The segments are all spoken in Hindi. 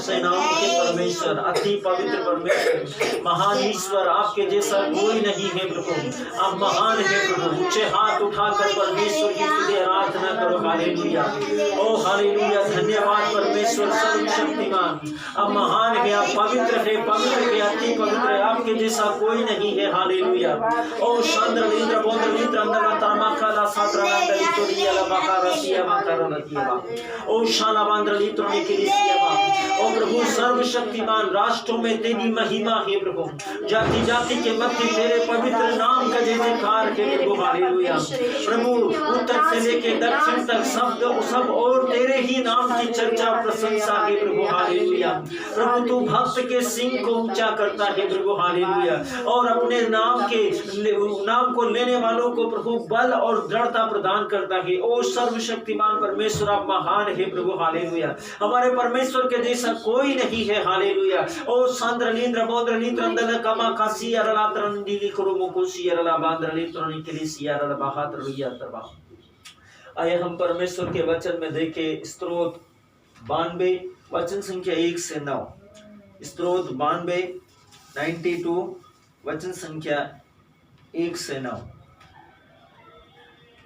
सेनाओं के परमेश्वर, अति पवित्र परमेश्वर, महान ईश्वर, आपके जैसा कोई नहीं है प्रभु। आप महान है प्रभु। ऊंचे हाथ उठाकर परमेश्वर की स्तुति आराधना करो। हालेलुया, ओ हालेलुया। धन्यवाद परमेश्वर सर्वशक्तिमान, आप महान है, आप पवित्र है, अति पवित्र है, आपके जैसा कोई नहीं है। हालेलुया। ओ शांद्र लींद्र बोंद्र लींद्र अंदर तामा काला सात्रा अंदर तोरिया ला बाका रसिया मा करो नतिया बा। ओ शाला बांद्र लींद्र ने के लिसिया बा। ओ प्रभु सर्वशक्तिमान, राष्ट्रों में तेरी महिमा है प्रभु। जाति जाति के मध्य तेरे पवित्र नाम का जयकार है प्रभु। हालेलुया। प्रभु उत्तर से लेके दक्षिण तक सब और तेरे ही नाम की चर्चा प्रशंसा है प्रभु। हालेलुया। प्रभु तू भक्त के सिंह को ऊंचा करता है प्रभु। हालेलुया। और अपने नाम को लेने वालों को प्रभु बल और दृढ़ता प्रदान करता है। ओ सर्वशक्तिमान परमेश्वर, आप महान है प्रभु। हालेलुया। हमारे परमेश्वर के जैसा कोई नहीं है। हालेलुया। ओ सांद्र लींद्र बोद्र लींद्र अंदर कमा कासी अरला त्रंदीली करो मुकुसी अरला बांद्र लींद्र निकली सियारला बाहात रुया तरबा। आइए हम परमेश्वर के वचन में देखें। स्तोत्र 92 वचन संख्या 1 से 9। स्तोत्र 92 वचन संख्या 1 से 9।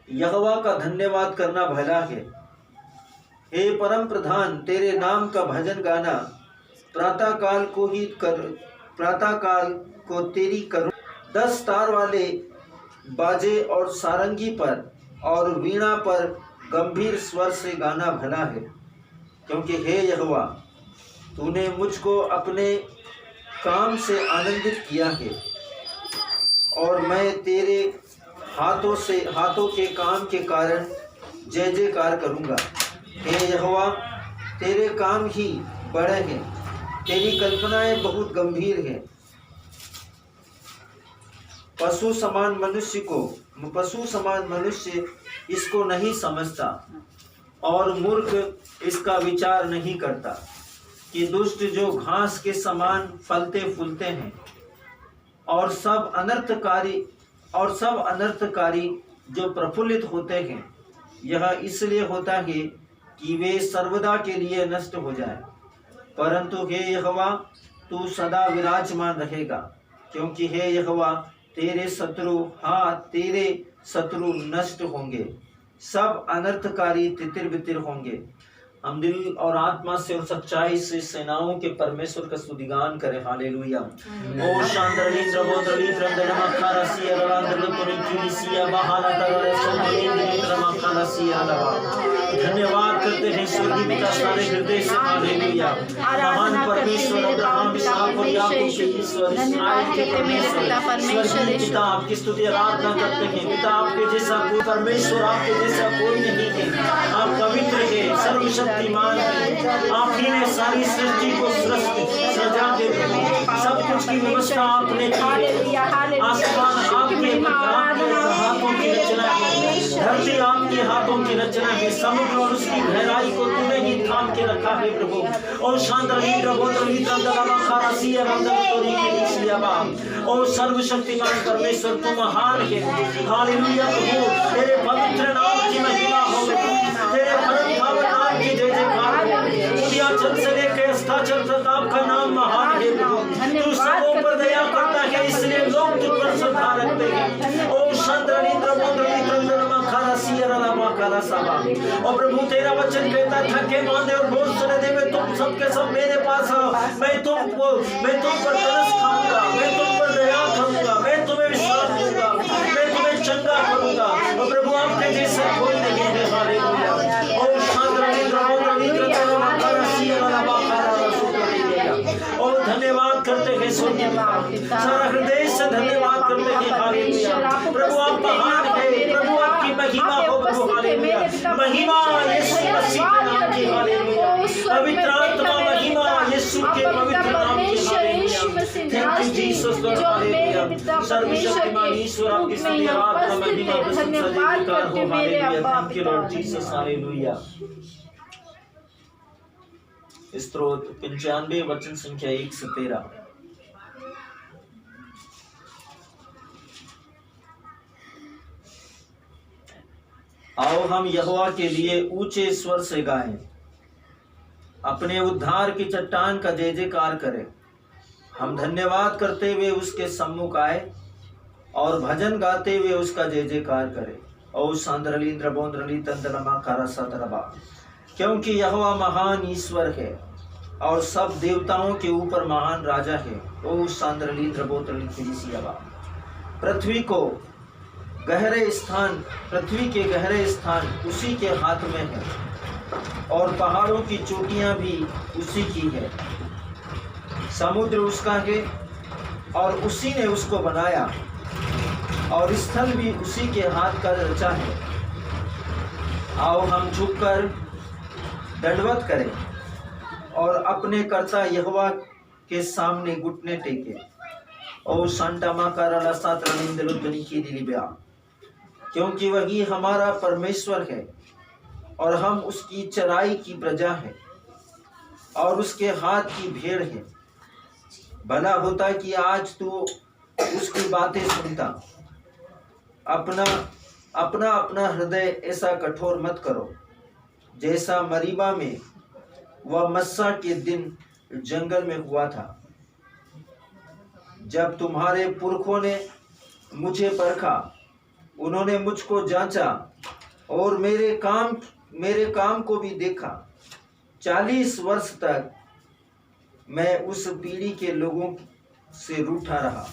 यहोवा का धन्यवाद करना भला है। हे परम प्रधान, तेरे नाम का भजन गाना प्रातः काल को तेरी करो। 10 तार वाले बाजे और सारंगी पर और वीणा पर गंभीर स्वर से गाना भला है। क्योंकि हे यहोवा, तूने मुझको अपने काम से आनंदित किया है और मैं तेरे हाथों के काम के कारण जय जयकार करूंगा। हे यहोवा, तेरे काम ही बड़े हैं, तेरी कल्पनाएं बहुत गंभीर हैं। पशु समान मनुष्य इसको नहीं समझता और मूर्ख इसका विचार नहीं करता कि दुष्ट जो घास के समान फलते फूलते हैं और सब अनर्थकारी जो प्रफुल्लित होते हैं, यह इसलिए होता है कि वे सर्वदा के लिए नष्ट हो जाए। परंतु हे यहोवा, तू सदा विराजमान रहेगा। क्योंकि हे यहोवा, तेरे शत्रु नष्ट होंगे, सब अनर्थकारी तितिर बितिर होंगे। हम दिल और आत्मा से और सच्चाई से सेनाओं के परमेश्वर का स्तुतिगान करें। हालेलुया। ओ शांद्रलींद्र बोद्रलींद्र नमखारसिया रलांद्र पुनिकिसिया बहाना तरले सोमलींद्र नमखारसिया लवा। धन्यवाद करते हैं स्वर्गीय पिता सारे हृदय से। हालेलुया। महान परमेश्वर अब्राहम इसहाक और याकूब के ईश्वर इस्राएल के परमेश्वर स्वर्गीय पिता, आपकी स्तुति आराधना करते हैं। पिता, आपके जैसा कोई परमेश्वर, आपके जैसा कोई नहीं है। आप पवित्र हैं, सर्वशक्तिमान है। आप ही ने सारी सृष्टि को सजा के सब कुछ की व्यवस्था आपने की है। आसमान आपके हाथों की रचना है, धरती आपके हाथों की रचना है। समुद्र और उसकी गहराई को तूने ही थाम के रखा है प्रभु। और ओ सर्वशक्तिमान परमेश्वर, तू महान है। हालेलुया प्रभु, तेरे पवित्र नाम की महिमा हो, तेरे परम पावन नाम की जय जयकार हो। उदयाचल से लेकर अस्ताचल तक आपका नाम महान है प्रभु। तू सबों पर दया करता है, इसलिए लोग तुझ पर श्रद्धा रखते हैं। ओ शांद्रलींद्र बोद्रलींद्र नमखारसिया रलामाकाला साबा। और प्रभु, तेरा वचन कहता, थके मांदे और बोझ सने देवे तुम सबके सब मेरे पास आओ, मैं तुम पर तरस खाऊंगा, मैं तुम पर दया करूंगा, मैं तुम्हें विश्राम दूंगा, मैं तुम्हें चंगा करूंगा। और प्रभु, आपके जैसा कोई नहीं है। हालेलुया। ओ शांद्रलींद्र बोद्रलींद्र नमखारसिया रलामाकाला सुतरीया। और धन्यवाद करते हैं स्वर्गीय पिता, सारा हृदय से धन्यवाद करते हैं। हालेलुया। प्रभु, आप महान है, प्रभु आपकी महिमा हो प्रभु। हालेलुया। महिमा यीशु मसीह के नाम की। हालेलुया। पवित्र आत्मा महिमा यीशु के पवित्र नाम की। Hallelujah. Thank you Jesus Lord. Hallelujah. सर्वशक्तिमान ईश्वर, आपकी स्तुति आराधना महिमा प्रशंसा जयकार हो। Hallelujah. Thank you Lord Jesus. Hallelujah. स्तोत्र 95 वचन संख्या 1 से 13। आओ हम यहोवा के लिए ऊंचे स्वर से गाएं, अपने उद्धार की चट्टान का जय जयकार करें। हम धन्यवाद करते हुए उसके सम्मुख आए और भजन गाते हुए उसका जय जयकार करें। ओ सांद्रलींद्र बोंद्रली तंदलमा कारसतरबा, क्योंकि यहोवा महान ईश्वर है और सब देवताओं के ऊपर महान राजा है। ओ सांद्रलींद्र बोंद्रली फिलिसियाबा, पृथ्वी के गहरे स्थान उसी के हाथ में है और पहाड़ों की चोटियां भी उसी की है। समुद्र उसका है और उसी ने उसको बनाया और स्थल भी उसी के हाथ का रचा है। आओ हम झुककर दंडवत करें और अपने कर्ता यहोवा के सामने घुटने टेके। ओ संटामा कराला सातरनिंदलुतनी की दिलिब्या, क्योंकि वही हमारा परमेश्वर है और हम उसकी चराई की प्रजा है और उसके हाथ की भेड़ है। भला होता कि आज तू उसकी बातें सुनता। अपना हृदय ऐसा कठोर मत करो जैसा मरीबा में व मस्सा के दिन जंगल में हुआ था, जब तुम्हारे पुरखों ने मुझे परखा। उन्होंने मुझको जांचा और मेरे काम को भी देखा। 40 वर्ष तक मैं उस पीढ़ी के लोगों से रूठा रहा।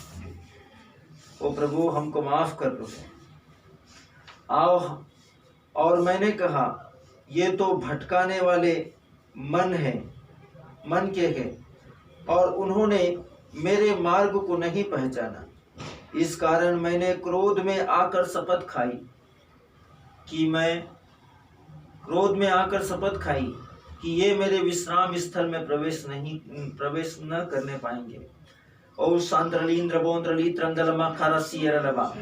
ओ प्रभु, हमको माफ कर दो। आओ, और मैंने कहा ये तो भटकाने वाले मन के हैं और उन्होंने मेरे मार्ग को नहीं पहचाना। इस कारण मैंने क्रोध में आकर शपथ खाई कि ये मेरे विश्राम स्थल में प्रवेश न करने पाएंगे। ओ सांद्रलींद्र बोंद्रली त्रंदलमा खारसियरलबा,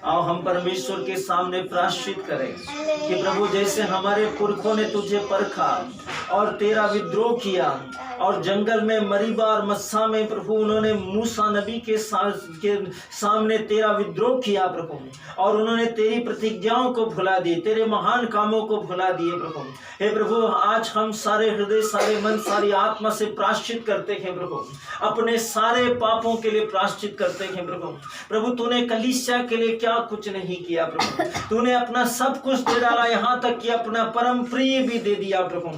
आओ हम परमेश्वर के सामने प्रायश्चित करें कि प्रभु, जैसे हमारे पुरखों ने तुझे परखा और तेरा विद्रोह किया और जंगल में मरीबा और मस्सा में प्रभु उन्होंने मूसा नबी के सामने तेरा विद्रोह किया प्रभु, और उन्होंने तेरी प्रतिज्ञाओं को भुला दी, तेरे महान कामों को भुला दिए प्रभु। हे प्रभु, आज हम सारे हृदय, सारे मन, सारी आत्मा से प्रायश्चित करते हैं प्रभु, अपने सारे पापों के लिए प्रायश्चित करते हैं प्रभु। प्रभु, तूने कलीसिया के लिए क्या कुछ नहीं किया प्रभु, तूने अपना सब कुछ दे डाला, यहाँ तक कि अपना परम प्रिय भी दे दिया प्रभु,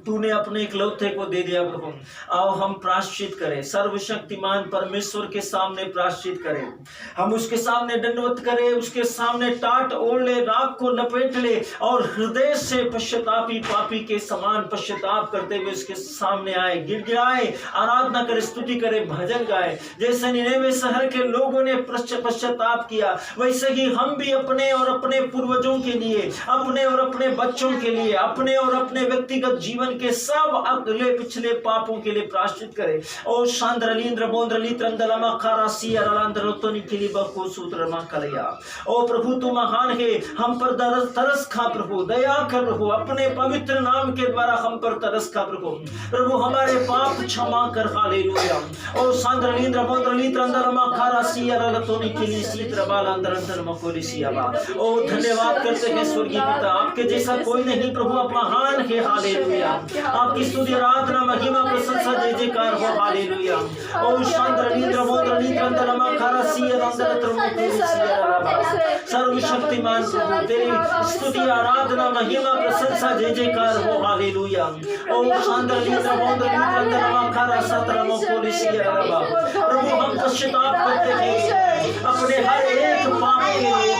तूने अपने इकलौते को दे दिया प्रभु। आओ हम प्रायश्चित करें, सर्वशक्तिमान परमेश्वर के सामने प्रायश्चित करें। हम उसके सामने दंडवत करें, उसके सामने टाट ओढ़ ले, राख को लपेट ले और हृदय से पश्चातापी पापी के समान पश्चाताप करते हुए उसके सामने आए, गिड़गिड़ाए, आराधना करे, स्तुति करे, भजन गाए। जैसे निनेवे शहर के लोगों ने पश्चाताप किया, वैसे ही हम भी अपने और अपने पूर्वजों के लिए, अपने और अपने बच्चों के लिए, अपने और अपने व्यक्तिगत जीवन के सब अगले पिछले पापों के लिए प्रायश्चित करें। ओ शांद्रलींद्र बोंद्रली त्रंदलमा खारासी अरलांद्रतोनी किली बको सूत्रमा कलया। ओ प्रभु, तू महान है, हम पर तरस खा प्रभु, दया कर प्रभु, अपने पवित्र नाम के द्वारा हम पर तरस खा प्रभु। प्रभु, हमारे पाप क्षमा कर। हालेलुया। ओ शांद्रलींद्र बोंद्रली त्रंदलमा खारासी अरलांद्रतोनी किली सीत्रबालांद्रतरमा कोलिसियाबा। ओ धन्यवाद करते हैं स्वर्गीय पिता, आपके जैसा कोई नहीं प्रभु, आप महान है। हालेलुया। आपकी स्तुति, आराधना, महिमा, प्रशंसा, जय जयकार हो। हालेलुया। ओ शांद्रलींद्र बोंद्रली त्रंदलमा खारासी अरलांद्रतरमा कोलिसियाबा। सर्वशक्तिमान प्रभु, तेरी स्तुति, आराधना, महिमा, प्रशंसा, जय जयकार हो। हालेलुया। ओ शांद्रलींद्र बोंद्रली त्रंदलमा खारासतरमा कोलिसियाबा। प्रभु, हम पश्चाताप करते हैं अपने हर एक पाप के लिए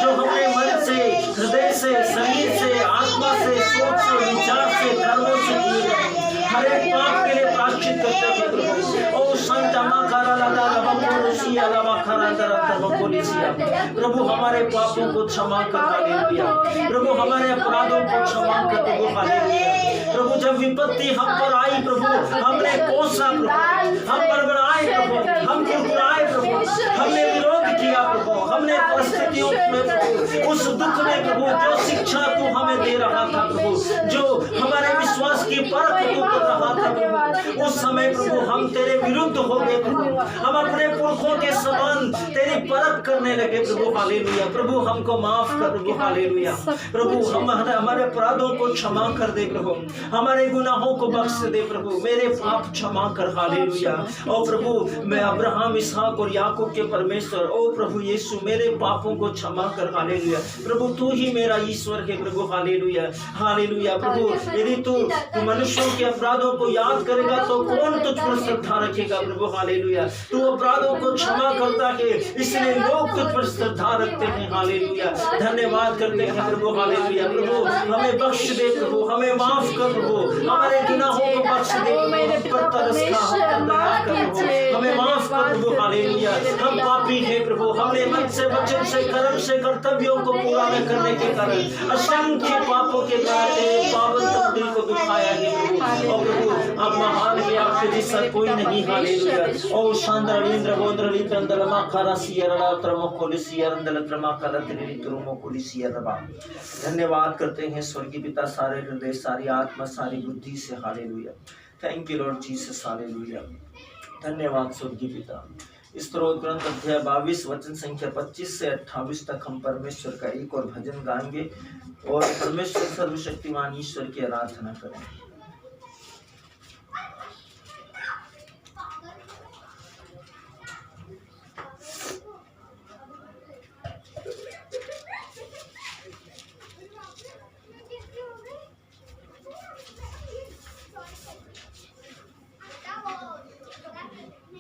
जो हमने मन से, हृदय से, शरीर से, आत्मा से, सोच से, विचार से, कर्मों से किए, हर एक पाप के लिए प्रायश्चित करते हैं प्रभु। ओ संता माकारा लादा लबकोलिसिया लबखारांदर अंतरबकोलिसिया। प्रभु, हमारे पापों को क्षमा कर। हालेलुया। प्रभु, हमारे अपराधों को क्षमा कर प्रभु। हालेलुया। प्रभु, जब विपत्ति हम पर आई प्रभु, हमने कोसा प्रभु, हम बड़बड़ाए प्रभु, हम कुरकुराए प्रभु, हमने विरोध किया प्रभु, हमने परिस्थितियों में प्रभु, उस दुख में प्रभु, जो शिक्षा तू हमें दे रहा था प्रभु, जो हमारे विश्वास की परख तू कर रहा था प्रभु। उस समय प्रभु हम तेरे विरुद्ध हो गए प्रभु, हम अपने पुरखों के समान तेरी परख करने लगे प्रभु। हालेलुया। प्रभु हमको माफ कर प्रभु। हालेलुया। प्रभु हम हमारे अपराधों को क्षमा कर दे प्रभु, हमारे गुनाहों को बख्श दे प्रभु, मेरे पाप क्षमा कर। हालेलुया। ओ प्रभु मैं अब्राहम, इसहाक और याकूब के परमेश्वर, ओ प्रभु यीशु मेरे पापों को क्षमा कर। हालेलुया। प्रभु तू ही मेरा ईश्वर है प्रभु। हालेलुया। हालेलुया। प्रभु यदि तू मनुष्यों के अपराधों को याद करेगा तो कौन तुझ पर श्रद्धा रखेगा प्रभु। हालेलुया। तू अपराधों को क्षमा करता है, इसलिए लोग तुझ पर श्रद्धा रखते हैं। हालेलुया। धन्यवाद करते हैं प्रभु। हालेलुया। प्रभु हमें बख्श दे प्रभु, हमें माफ कर प्रभु, हमारे गुनाहों को बख्श दे प्रभु, हमें माफ कर प्रभु। हालेलुया। हम पापी हैं प्रभु, हमने मन से, वचन से, कर्म से कर्तव्यों को पूरा न करने के कारण असंख्य पापों के कारण तेरे पावन तकदीर को दुखाया है प्रभु। और प्रभु अब महान है, आपके जैसा कोई नहीं। हालेलुया। ओ शांद्र इंद्र गोंद्र लित्रंदल माखरा सियरला त्रमोकोलि सियरंदल त्रमाकला त्रिनि त्रुमोकोलि सियरबा। धन्यवाद करते हैं स्वर्गीय पिता, सारे हृदय, सारी आत्मा, सारी बुद्धि से। Hallelujah. Thank you Lord Jesus. Hallelujah. धन्यवाद स्वर्गीय पिता। स्तोत्र ग्रंथ अध्याय 22 वचन संख्या 25 से 28 तक हम परमेश्वर का एक और भजन गाएंगे और परमेश्वर सर्वशक्तिमान ईश्वर की आराधना करेंगे।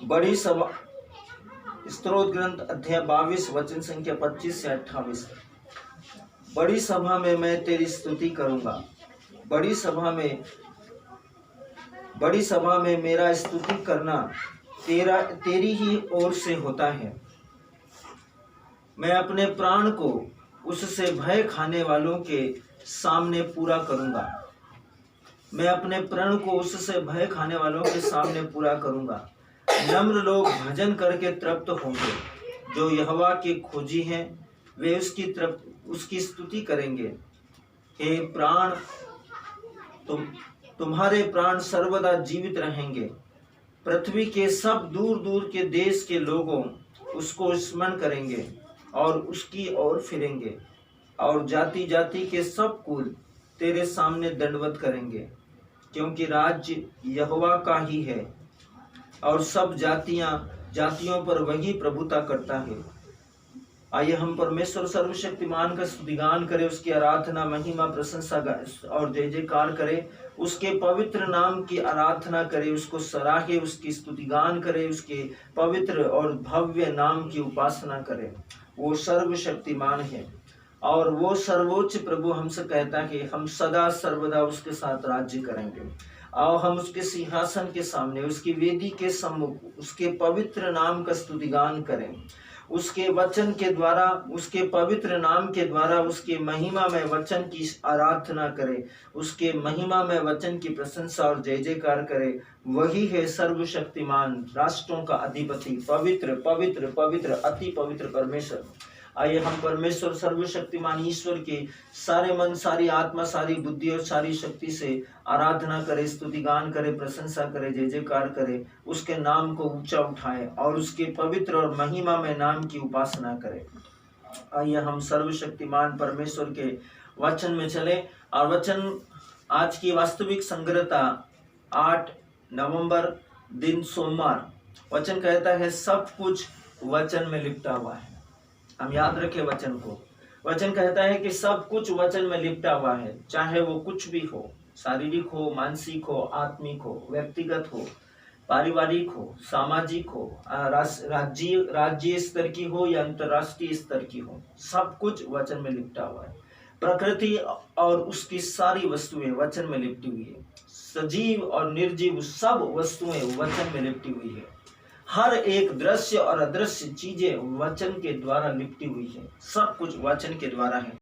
बड़ी सभा, स्तोत्र ग्रंथ अध्याय 22 वचन संख्या 25 से 28। बड़ी सभा में मैं तेरी स्तुति करूंगा, बड़ी सभा में मेरा स्तुति करना तेरी ही ओर से होता है। मैं अपने प्राण को उससे भय खाने वालों के सामने पूरा करूंगा, मैं अपने प्राण को उससे भय खाने वालों के सामने पूरा करूंगा। नम्र लोग भजन करके तृप्त होंगे, जो यहोवा के खोजी हैं वे उसकी स्तुति करेंगे। हे प्राण, तुम्हारे प्राण सर्वदा जीवित रहेंगे। पृथ्वी के सब दूर दूर के देश के लोगों उसको स्मरण करेंगे और उसकी ओर फिरेंगे, और जाति जाति के सब कुल तेरे सामने दंडवत करेंगे, क्योंकि राज्य यहोवा का ही है और सब जातियों पर वही प्रभुता करता है। आइए हम परमेश्वर सर्वशक्तिमान का स्तुतिगान करें, उसकी आराधना, महिमा, प्रशंसा और जय जयकार करें, उसके पवित्र नाम की आराधना करें, उसको सराहे, उसकी स्तुतिगान करें, उसके पवित्र और भव्य नाम की उपासना करें। वो सर्वशक्तिमान है और वो सर्वोच्च प्रभु हमसे कहता है हम सदा सर्वदा उसके साथ राज्य करेंगे। आओ हम उसके सिंहासन के सामने, उसकी वेदी के सम्मुख उसके पवित्र नाम का स्तुतिगान करें, उसके वचन के द्वारा, उसके पवित्र नाम के द्वारा उसके महिमा में वचन की आराधना करें, उसके महिमा में वचन की प्रशंसा और जय जयकार करें। वही है सर्वशक्तिमान, राष्ट्रों का अधिपति, पवित्र पवित्र पवित्र अति पवित्र परमेश्वर। आइए हम परमेश्वर सर्वशक्तिमान ईश्वर के सारे मन, सारी आत्मा, सारी बुद्धि और सारी शक्ति से आराधना करें, स्तुतिगान करें, प्रशंसा करें, जय जयकार करें, उसके नाम को ऊंचा उठाएं और उसके पवित्र और महिमा में नाम की उपासना करें। आइए हम सर्वशक्तिमान परमेश्वर के वचन में चले और वचन आज की वास्तविक संग्रहता 8 नवंबर दिन सोमवार। वचन कहता है सब कुछ वचन में लिपटा हुआ है। हम याद रखें वचन को। वचन कहता है कि सब कुछ वचन में लिपटा हुआ है, चाहे वो कुछ भी हो, शारीरिक हो, मानसिक हो, आत्मिक हो, व्यक्तिगत हो, पारिवारिक हो, सामाजिक हो, राज्य स्तर की हो या अंतर्राष्ट्रीय स्तर की हो, सब कुछ वचन में लिपटा हुआ है। प्रकृति और उसकी सारी वस्तुएं वचन में लिपटी हुई है। सजीव और निर्जीव सब वस्तुएं वचन में लिपटी हुई है। हर एक दृश्य और अदृश्य चीजें वचन के द्वारा लिपटी हुई है। सब कुछ वचन के द्वारा है।